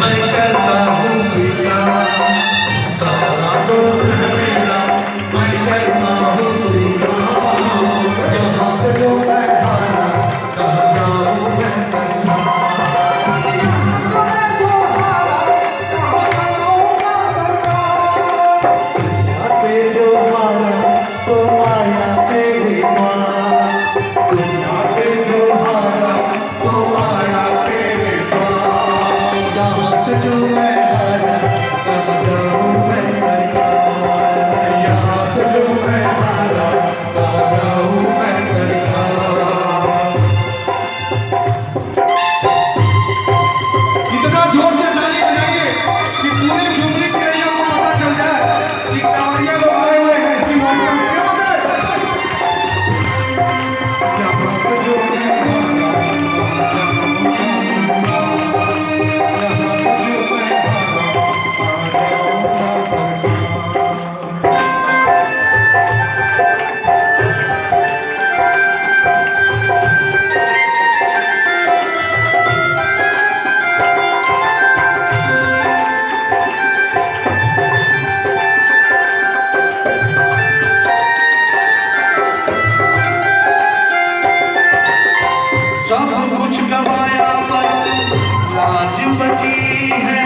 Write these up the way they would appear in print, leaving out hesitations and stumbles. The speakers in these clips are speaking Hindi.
मैं करता हूँ स्वीकार, सारा दोष है मेरा, मैं करता हूँ स्वीकार। यहाँ से जो मैं हारा, कहाँ जाऊँ मैं सरकार। यहाँ से जो हारा तो आया तेरे पास, दुनिया से जो हारा तो आया तेरे पास। यहाँ से जो मैं हारा, कहाँ जाऊँ मैं सरकार। यहाँ से जो मैं हारा, कहाँ जाऊँ मैं सरकार। इतना जोर से ताली बजाइए कि पूरे झुमरी केरियों को पता चल जाए कि कांवरिया लोग आए हुए हैं इसी मौके में। क्या बात है? यहाँ से जो मैं हारा, सब कुछ गवाया बस लाज बची है,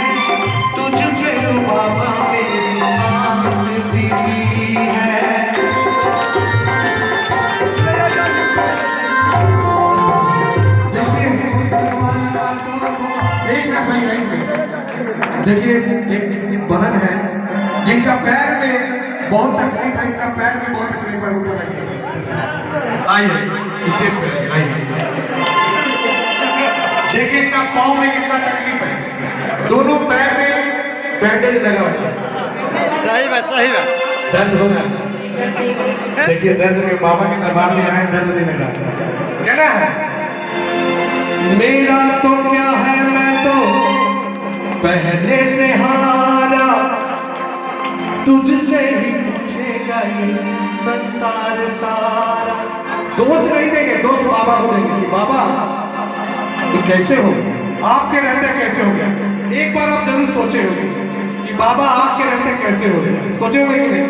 तुझ पे बाबा मेरी आस टिकी है। देखिए एक बहन है जिनका पैर में बहुत तकलीफ है, इनका पैर में बहुत तकलीफ है, ऊपर आइए स्टेज पे आइए। देखिए इनका पाँव में कितना तकलीफ है, दोनों पैर में बैंडेज लगा हुआ है। सही बात, सही बात। दर्द हो रहा, देखिए दर्द में बाबा के दरबार में आए, दर्द नहीं लगा। कहना है मेरा तो क्या है, मैं तो पहले से हारा, तुझसे ही पूछेगा ये संसार सारा। दोष नहीं देंगे, दोष बाबा को देंगे कि बाबा ये कैसे हो गया, आपके रहते कैसे हो गया। एक बार आप जरूर सोचे होंगे कि बाबा आपके रहते कैसे हो गया। सोचे होंगे कि नहीं?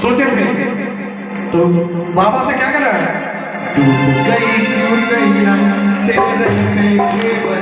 सोचे थे। तो बाबा से क्या करना है? डूब गई क्यों नैया तेरे रहते केवल